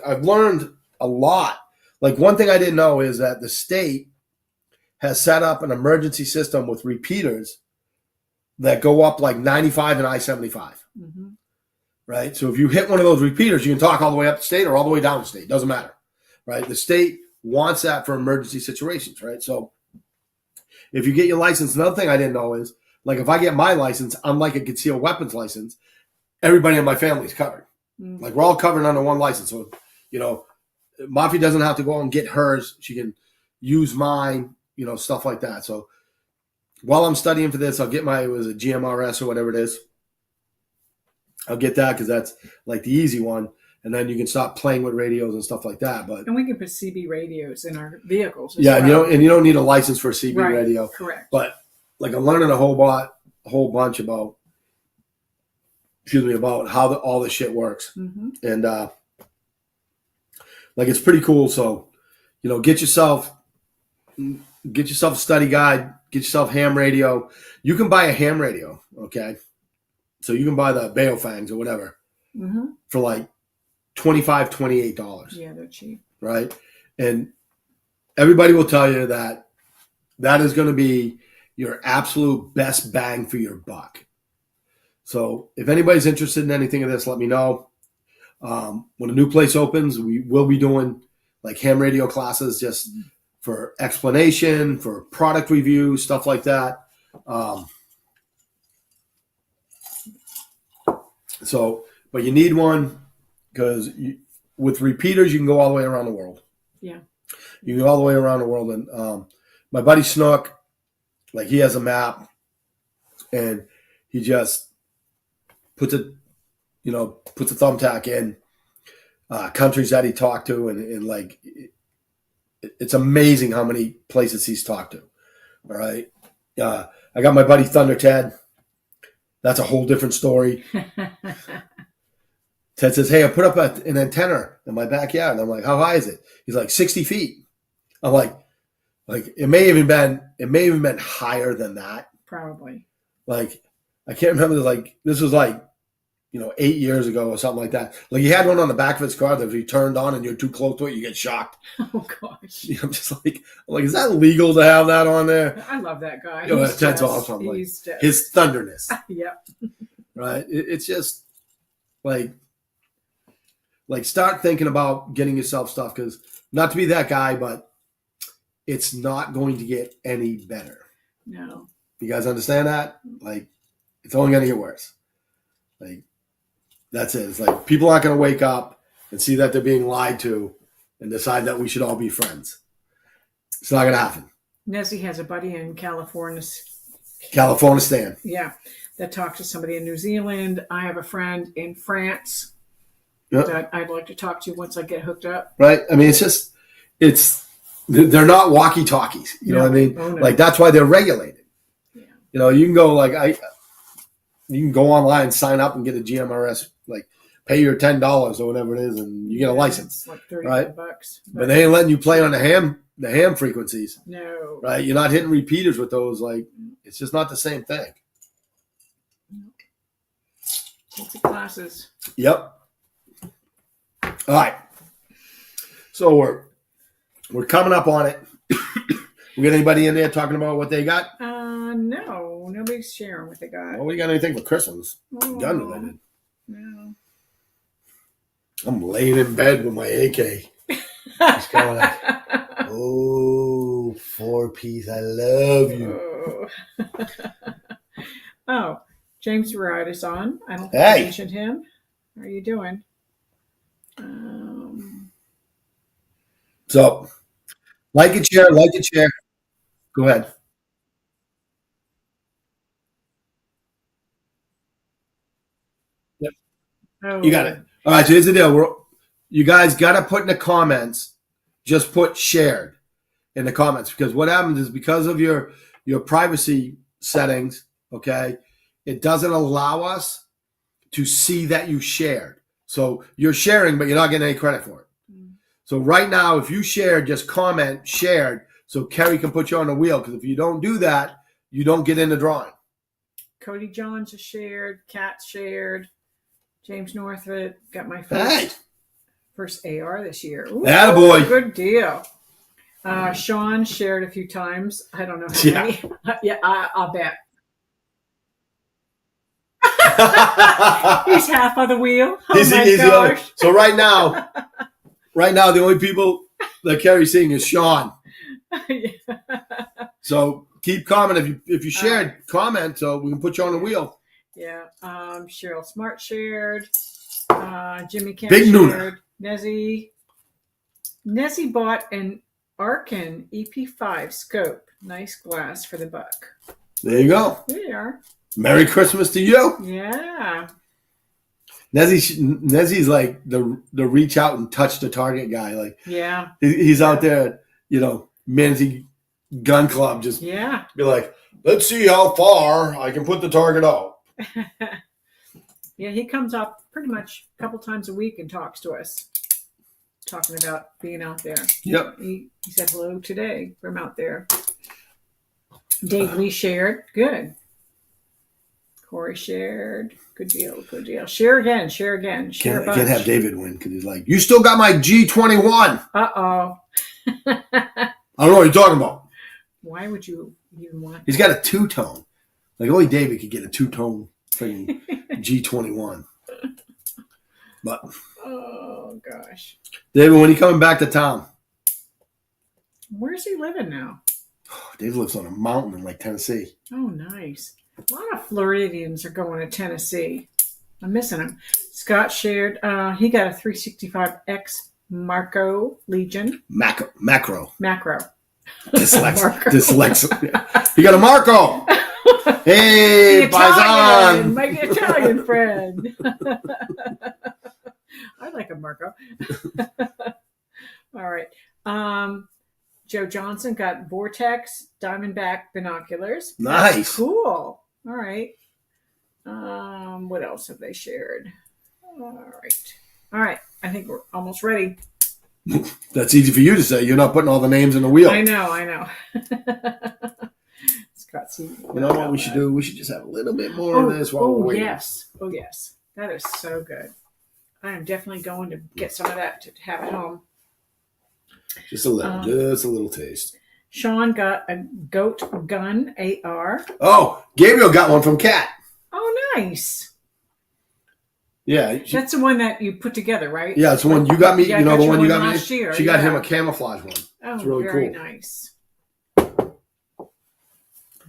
I've learned a lot. Like one thing I didn't know is that the state has set up an emergency system with repeaters that go up like 95 and I-75. Mm-hmm. Right. So if you hit one of those repeaters, you can talk all the way up the state or all the way down the state. Doesn't matter. Right. The state wants that for emergency situations. Right. So if you get your license, another thing I didn't know is, like, if I get my license, unlike a concealed weapons license, everybody in my family is covered. Mm-hmm. Like, we're all covered under one license. So, Mafia doesn't have to go and get hers. She can use mine, stuff like that. So while I'm studying for this, I'll get it was a GMRS or whatever it is. I'll get that because that's like the easy one. And then you can start playing with radios and stuff like that. And we can put CB radios in our vehicles. Yeah, well. and you don't need a license for a CB radio. Correct. But like I'm learning a whole bunch about how all this shit works. Mm-hmm. And like it's pretty cool. So, get yourself a study guide, get yourself ham radio. You can buy a ham radio, okay? So you can buy the Baofangs or whatever for like $25, $28. Yeah, they're cheap. Right? And everybody will tell you that is going to be your absolute best bang for your buck. So if anybody's interested in anything of this, let me know. When a new place opens, we will be doing like ham radio classes just for explanation, for product review, stuff like that. But you need one because with repeaters, you can go all the way around the world. Yeah. You can go all the way around the world. And my buddy Snook, like he has a map and he just puts a thumbtack in countries that he talked to. And like, it's amazing how many places he's talked to. All right. I got my buddy Thunder Ted. That's a whole different story. Ted says, hey, I put up an antenna in my backyard. And I'm like, how high is it? He's like 60 feet. I'm like it may have even been higher than that. Probably. Like, I can't remember. Like, this was like 8 years ago or something like that. Like he had one on the back of his car that if you turned on and you're too close to it, you get shocked. Oh gosh. I'm just like, is that legal to have that on there? I love that guy. That's awesome. Like, his thunderness. Yep. Right. It's just like start thinking about getting yourself stuff, because not to be that guy, but it's not going to get any better. No. You guys understand that? Like, it's only going to get worse. Like, that's it. It's like people aren't going to wake up and see that they're being lied to and decide that we should all be friends. It's not going to happen. Nessie has a buddy in California. California. Yeah, that talked to somebody in New Zealand. I have a friend in France Yep. that I'd like to talk to once I get hooked up. Right? I mean, they're not walkie-talkies. You know what I mean? Oh, no. Like, that's why they're regulated. Yeah. You can go you can go online, sign up, and get a GMRS. Like, pay your $10 or whatever it is, and you get a license. It's like $35. Right? But they ain't letting you play on the ham frequencies. No. Right? You're not hitting repeaters with those. Like, it's just not the same thing. Take the classes. Yep. All right. So we're coming up on it. We got anybody in there talking about what they got? No. Nobody's sharing what they got. Well, we got anything for Christmas? Oh, Gun related. No. I'm laying in bed with my AK. Just kind of like, oh, 4-piece, I love you. Oh, James Wright is on. I don't think Hey. I mentioned him. How are you doing? So, like and share. Go ahead. Yep. Oh, You got it. All right, so here's the deal. You guys got to put in the comments, just put shared in the comments, because what happens is because of your privacy settings, okay, it doesn't allow us to see that you shared. So you're sharing, but you're not getting any credit for it. So right now, if you shared, just comment shared so Kerry can put you on the wheel, because if you don't do that, you don't get in the drawing. Cody Johns is shared. Kat shared. James Northwood got my first AR this year. Ooh, attaboy. Good deal. Sean shared a few times. I don't know how many. Yeah, I'll bet. He's half on the wheel. Oh my gosh. So right now, the only people that Kerry's seeing is Sean. Yeah. So keep commenting. If you shared, comment so we can put you on the wheel. Yeah. Cheryl Smart shared. Jimmy Kemp Big shared. Nessie bought an Arkin EP5 scope. Nice glass for the buck. There you go. There you are. Merry Christmas to you. Yeah. Nezzie's like the reach out and touch the target guy. Like, yeah, he's out there, Manzi Gun Club, just be like, let's see how far I can put the target out. Yeah, he comes up pretty much a couple times a week and talks to us, talking about being out there. Yep. He said hello today from out there. Dave Lee shared. Good. Corey shared. Good deal. Good deal. Share again. Share again. Share a bunch. Can't have David win because he's like, you still got my G21. Uh-oh. I don't know what you're talking about. Why would you even want He's got a two-tone. Like, only David could get a two-tone freaking G21. But, oh, gosh. David, when are you coming back to town? Where's he living now? David lives on a mountain in, like, Tennessee. Oh, nice. A lot of Floridians are going to Tennessee. I'm missing him. Scott shared. He got a 365X Marco Legion. Macro. Dyslexic. He got a Marco. Hey, Paisan. My Italian friend. I like a Marco. All right. Joe Johnson got Vortex Diamondback binoculars. Nice. That's cool. All right. What else have they shared? All right. I think we're almost ready. That's easy for you to say. You're not putting all the names in the wheel. I know. Scott C. You know what we should do? We should just have a little bit more of this while we're waiting. Yes. Oh, yes. That is so good. I am definitely going to get some of that to have at home. Just a little taste. Sean got a goat gun AR. Oh, Gabriel got one from Kat. Oh, nice. Yeah. That's the one that you put together, right? Yeah, it's the one you got me. Yeah, you know the one you got me? last year. She got him a camouflage one. Oh, it's really very cool. nice.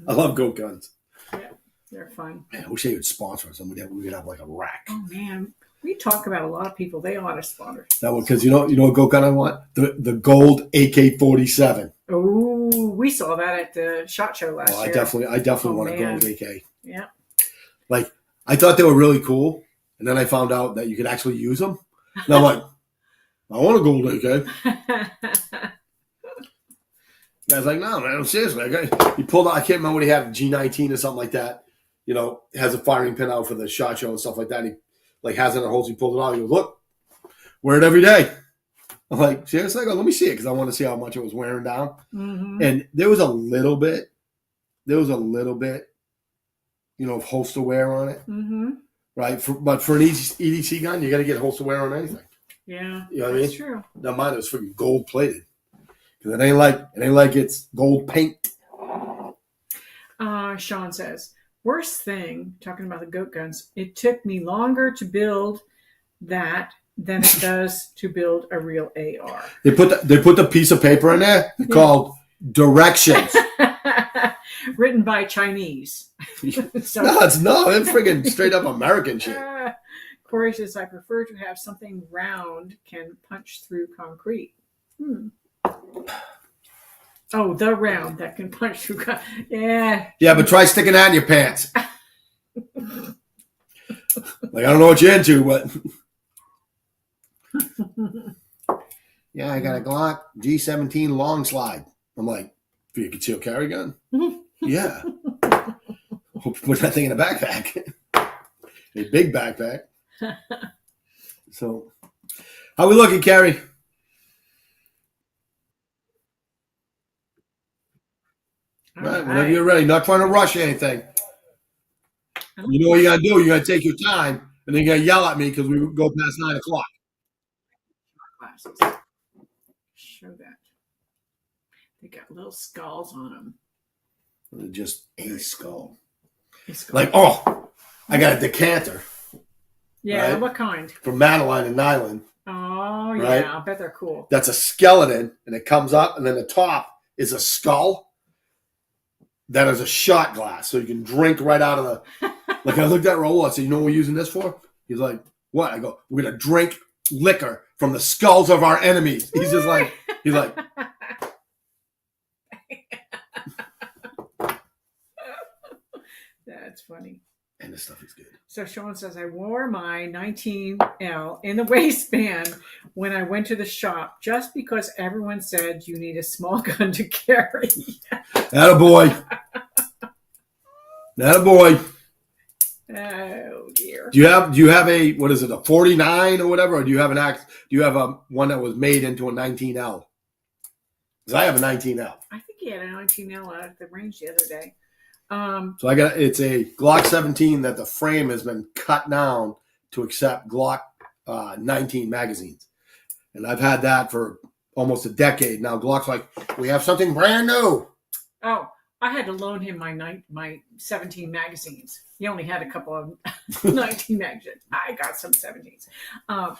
I love goat guns. Yeah, they're fun. Man, I wish they would sponsor us. We could have like a rack. Oh, man. We talk about a lot of people. They ought to sponsor. That one, because you know what goat gun I want? The gold AK-47. Oh, we saw that at the SHOT Show last year. I definitely want a gold AK. Yeah. Like, I thought they were really cool, and then I found out that you could actually use them. And I'm like, I want a gold AK. Guy's like, no, man, seriously. He pulled out, I can't remember what he had, a G19 or something like that. You know, has a firing pin out for the SHOT Show and stuff like that. He has it in a holster. He pulled it out. He goes, look, wear it every day. I'm like, seriously? I go, let me see it because I want to see how much it was wearing down. Mm-hmm. And there was a little bit, you know, of holster wear on it. Mm-hmm. Right? But for an EDC gun, you got to get holster wear on anything. Yeah, you know what I mean? That's true. Now mine was freaking gold plated because it ain't like it's gold paint. Sean says, worst thing, talking about the goat guns, it took me longer to build that than it does to build a real AR. They put the piece of paper in there called directions. Written by Chinese. It's friggin' straight up American shit. Corey says, I prefer to have something round can punch through concrete. Oh, the round that can punch through concrete. Yeah. Yeah, but try sticking that in your pants. Like, I don't know what you're into, but... Yeah, I got a Glock G17 long slide. I'm like, for your concealed carry gun? Yeah. Hope you put that thing in a backpack. A big backpack. So, how we looking, Carrie? Right, whenever you're ready. Not trying to rush anything. You know what you got to do? You got to take your time, and then you got to yell at me because we go past 9 o'clock. Glasses. Show that. They got little skulls on them. They're just a skull. Like, I got a decanter. Yeah, right? What kind? From Madeline and Nyland. Oh, right? Yeah, I bet they're cool. That's a skeleton, and it comes up, and then the top is a skull. That is a shot glass, so you can drink right out of the... Like, I looked at Raul, I said, you know what we're using this for? He's like, what? I go, we're going to drink liquor from the skulls of our enemies. He's like... That's funny. And this stuff is good. So Sean says, I wore my 19L in the waistband when I went to the shop just because everyone said you need a small gun to carry. Attaboy. Attaboy. Oh dear. Do you have a, what is it, a 49 or whatever, or do you have a one that was made into a 19L? Because I have a 19L. I think he had a 19L out at the range the other day. So it's a Glock 17 that the frame has been cut down to accept Glock 19 magazines. And I've had that for almost a decade. Now Glock's like, we have something brand new. Oh, I had to loan him my 17 magazines. He only had a couple of 19 magazines. I got some 17s.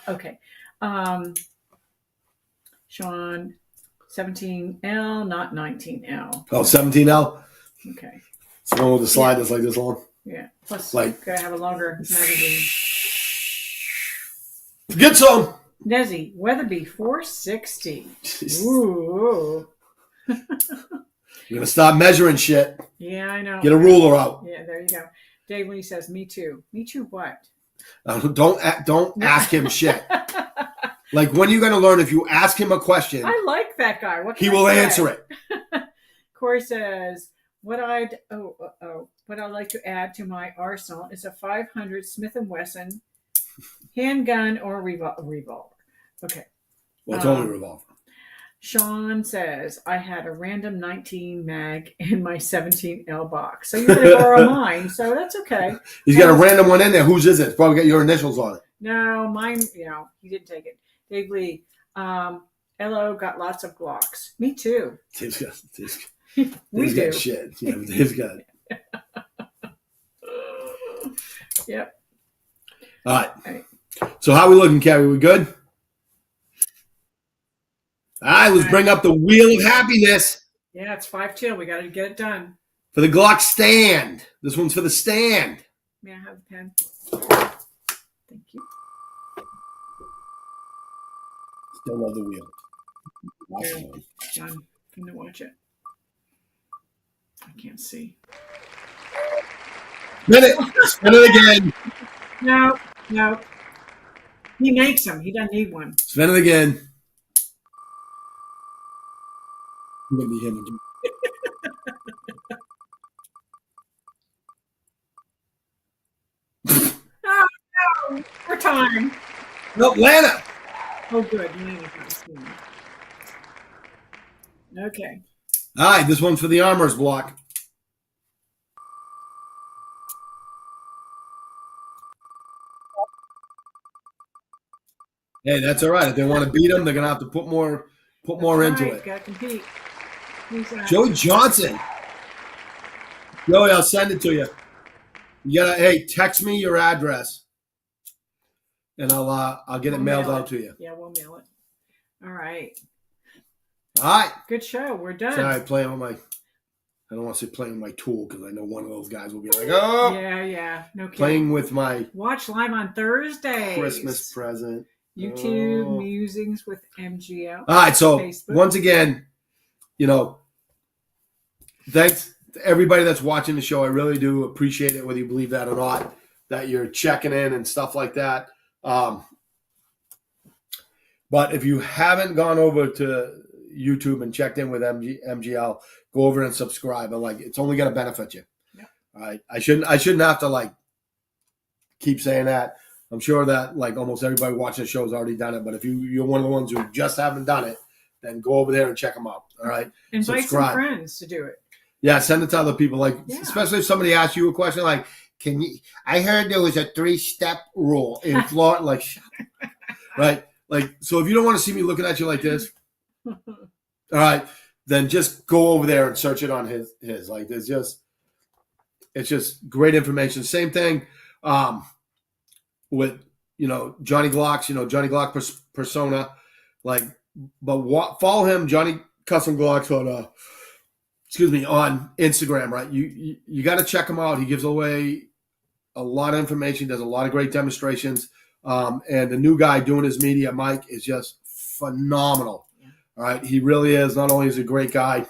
Okay. Sean, 17L, not 19L. Oh, 17L? Okay. It's the one with the slide that's like this long. Yeah. Plus, like, gotta have a longer magazine. Get some. Desi, Weatherby 460. Ooh. You're gonna stop measuring shit. Yeah, I know. Get a ruler out. Yeah, there you go. Dave Lee says, "Me too." Me too. What? Don't ask him shit. Like, when are you gonna learn? If you ask him a question, I like that guy. What he will answer it. Corey says, what I'd like to add to my arsenal is a 500 Smith & Wesson handgun or revolver. Okay. Well, it's only a revolver. Sean says, I had a random 19 mag in my 17L box. So you're going to borrow mine. So that's okay. He's got a random one in there. Whose is it? It's probably got your initials on it. No, mine, he didn't take it. Dave Lee, LO got lots of Glocks. Me too. Dave's We got do. shit. Yeah, but Dave's got it. Yep. All right. So how we looking, Carrie? We good? All right, let's bring up the wheel of happiness Yeah, it's 5-2. We got to get it done. for the Glock stand. This one's for the stand. May I have the pen? Thank you. Still love the wheel. Here, Awesome. John, can you watch it? I can't see. Spin it. Spin it again. No. He makes them. He doesn't need one. Spin it again. Maybe him again. Oh, no. For time. No, Lana. Oh, good. Okay. All right, this one's for the armor's block. Hey, that's all right. If they want to beat them, they're gonna have to put more into it. Got to compete. Joey Johnson. Joey, I'll send it to you. You gotta text me your address, and I'll get it mailed out to you. Yeah, we'll mail it. All right. All right. Good show. We're done. Sorry, playing with my. I don't want to say playing with my tool because I know one of those guys will be like, oh. Yeah. No kidding. Playing with my Watch live on Thursdays. Christmas present. YouTube Musings with MGL. All right, so Facebook. Once again, thanks to everybody that's watching the show. I really do appreciate it, whether you believe that or not, that you're checking in and stuff like that. But if you haven't gone over to YouTube and checked in with MGL, go over and subscribe. And it's only going to benefit you. Yeah. All right. I shouldn't have to keep saying that. I'm sure that almost everybody watching the show has already done it. But if you're one of the ones who just haven't done it, then go over there and check them out. All right. Invite subscribe. some friends to do it. Yeah. Send it to other people. Especially if somebody asks you a question can you, I heard there was a 3-step rule in Florida. Right. So if you don't want to see me looking at you like this, all right, then just go over there and search it on his. It's just great information. Same thing with Johnny Glock's, Johnny Glock persona, follow him, Johnny Custom Glocks on on Instagram, right? You got to check him out. He gives away a lot of information, does a lot of great demonstrations, and the new guy doing his media, Mike, is just phenomenal. Yeah. All right, he really is. Not only is he a great guy,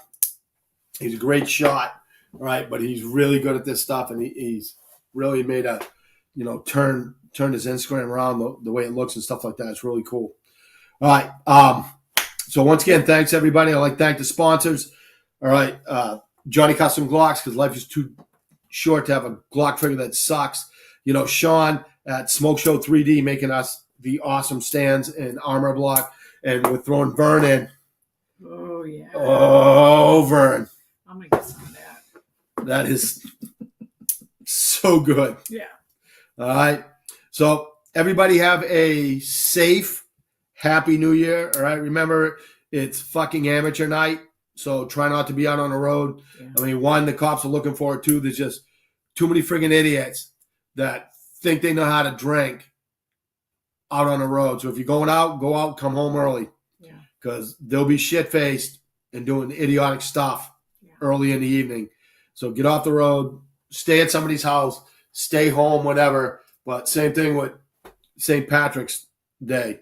he's a great shot, all right, but he's really good at this stuff, and he's really made a turn his Instagram around the way it looks and stuff like that. It's really cool. All right. So once again, thanks everybody. I'd like to thank the sponsors. All right. Johnny Custom Glocks, because life is too short to have a Glock trigger that sucks. Sean at Smoke Show 3D making us the awesome stands and armor block. And we're throwing Vern in. Oh, yeah. Oh, Vern. I'm going to get some of that. That is so good. Yeah. All right. So everybody have a safe, happy New Year. All right. Remember, it's fucking amateur night. So try not to be out on the road. Yeah. I mean, one, the cops are looking for it. Two, there's just too many friggin' idiots that think they know how to drink out on the road. So if you're going out, go out, come home early. Yeah. Because they'll be shit-faced and doing idiotic stuff early in the evening. So get off the road, stay at somebody's house, stay home, whatever. But same thing with St. Patrick's Day.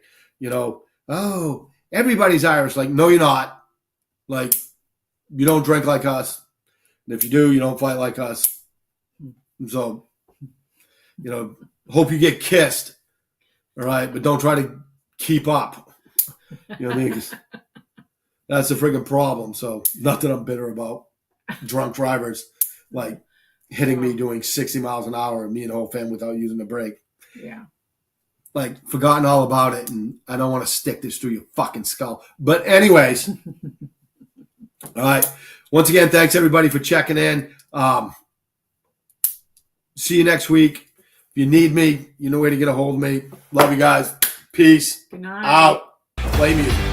Oh, everybody's Irish. No, you're not. You don't drink like us. And if you do, you don't fight like us. So, hope you get kissed. All right. But don't try to keep up. You know what I mean? 'Cause that's a friggin' problem. So, nothing I'm bitter about. Drunk drivers, hitting me doing 60 miles an hour and me and the whole family without using the brake. Yeah. like forgotten all about it, and I don't want to stick this through your fucking skull. But anyways, all right. Once again, thanks everybody for checking in. See you next week. If you need me, you know where to get a hold of me. Love you guys. Peace. Good night. Out. Play music.